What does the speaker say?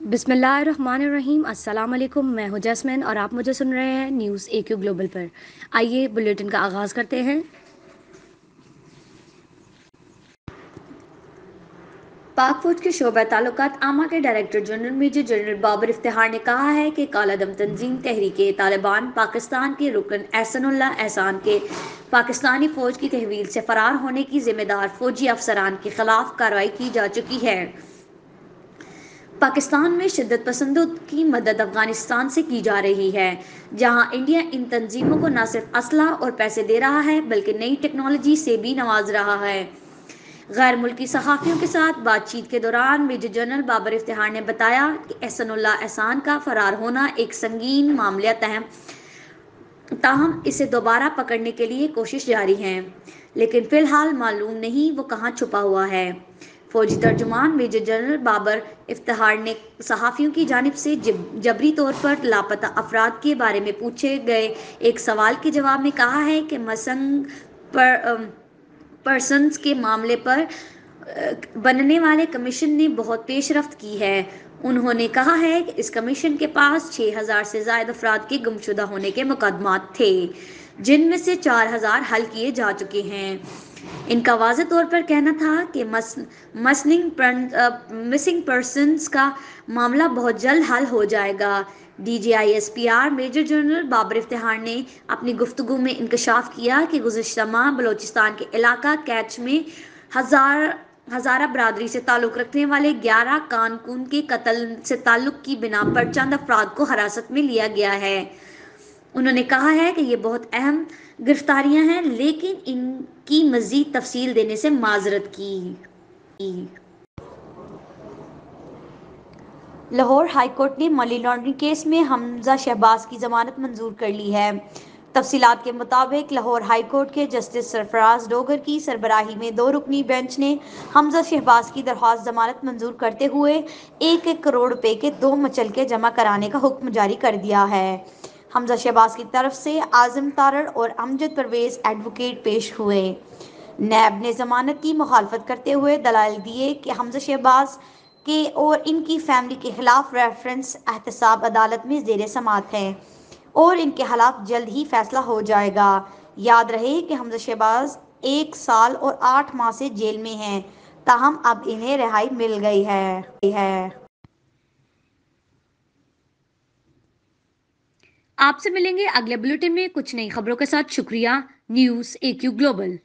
बिस्मिल्लाहिर्रहमानिर्रहीम। अस्सलाम वालेकुम। मैं हूं जैस्मिन और आप मुझे सुन रहे हैं न्यूज़ AQ ग्लोबल पर। आइए बुलेटिन का आगाज़ करते हैं। पाक फौज के शोबा ताल्लुकात आमा के director general major general Babar Iftikhar ने कहा है कि कालादम तंजीम तहरीक-ए-तालिबान पाकिस्तान के रुकन एहसनुल्लाह एहसान के पाकिस्तानी फ़ौज की तहवील से फ़रार होने की ज़िम्मेदार फ़ौजी अफसरान के ख़िलाफ़ कार्रवाई की जा चुकी है। पाकिस्तान में शिद्दत पसंदों की मदद अफगानिस्तान से की जा रही है, जहां इंडिया इन तंजीमों को न सिर्फ असलहा और पैसे दे रहा है बल्कि नई टेक्नोलॉजी से भी नवाज रहा है। गैर मुल्की सहाफ़ियों के साथ बातचीत के दौरान मेजर जनरल बाबर इफ्तिखार ने बताया कि एहसनुल्लाह एहसान का फरार होना एक संगीन मामला ताहम इसे दोबारा पकड़ने के लिए कोशिश जारी है, लेकिन फिलहाल मालूम नहीं वो कहाँ छुपा हुआ है। फौजी तर्जुमान मेजर जनरल बाबर इफ्तिखार ने सहाफ़ियों की जानिब से जबरी तौर पर लापता अफराद के बारे में पूछे गए एक सवाल के जवाब में कहा है कि मिसिंग पर्सन्स के मामले पर बनने वाले कमीशन ने बहुत पेशरफ्त की है। उन्होंने कहा है कि इस कमीशन के पास 6000 से ज़ायद अफराद के गुमशुदा होने के मुकदमात थे, जिनमें से 4000 हल किए जा चुके हैं। इनका वाज़ेह तौर पर कहना था कि मिसिंग पर्सन्स का मामला बहुत जल्द हल हो जाएगा। DGISPR major general Babar Iftikhar ने अपनी गुफ्तगू में इंकशाफ किया कि गुज़िश्ता माह बलोचिस्तान के इलाका कैच में हज़ारा बरादरी से ताल्लुक़ रखने वाले 11 कारकुन के कत्ल से ताल्लुक़ की बिना पर चंद अफराद को हिरासत में लिया गया है। उन्होंने कहा है कि ये बहुत अहम गिरफ्तारियां हैं, लेकिन इनकी मज़ीद तफसील देने से माजरत की। लाहौर हाई कोर्ट ने मनी लॉन्ड्रिंग केस में हमजा शहबाज की जमानत मंजूर कर ली है। तफसीलात के मुताबिक लाहौर हाई कोर्ट के जस्टिस सरफराज डोगर की सरबराही में 2 रुकनी बेंच ने हमजा शहबाज की दरख्वास्त जमानत मंजूर करते हुए 1-1 करोड़ रुपए के 2 मुचलके जमा कराने का हुक्म जारी कर दिया है। हमजा शहबाज की तरफ से आज़म तारड़ और अमजद परवेज एडवोकेट पेश हुए। नैब ने जमानत की मुखालफत करते हुए दलाइल दिए कि हमजा शहबाज के और इनकी फैमिली के खिलाफ रेफरेंस एहतसाब अदालत में ज़ेर समाअत है और इनके खिलाफ जल्द ही फैसला हो जाएगा। याद रहे कि हमजा शहबाज 1 साल और 8 माह से जेल में हैं, ताहम अब इन्हें रिहाई मिल गई है। आपसे मिलेंगे अगले बुलेटिन में कुछ नई खबरों के साथ। शुक्रिया। News AQ global.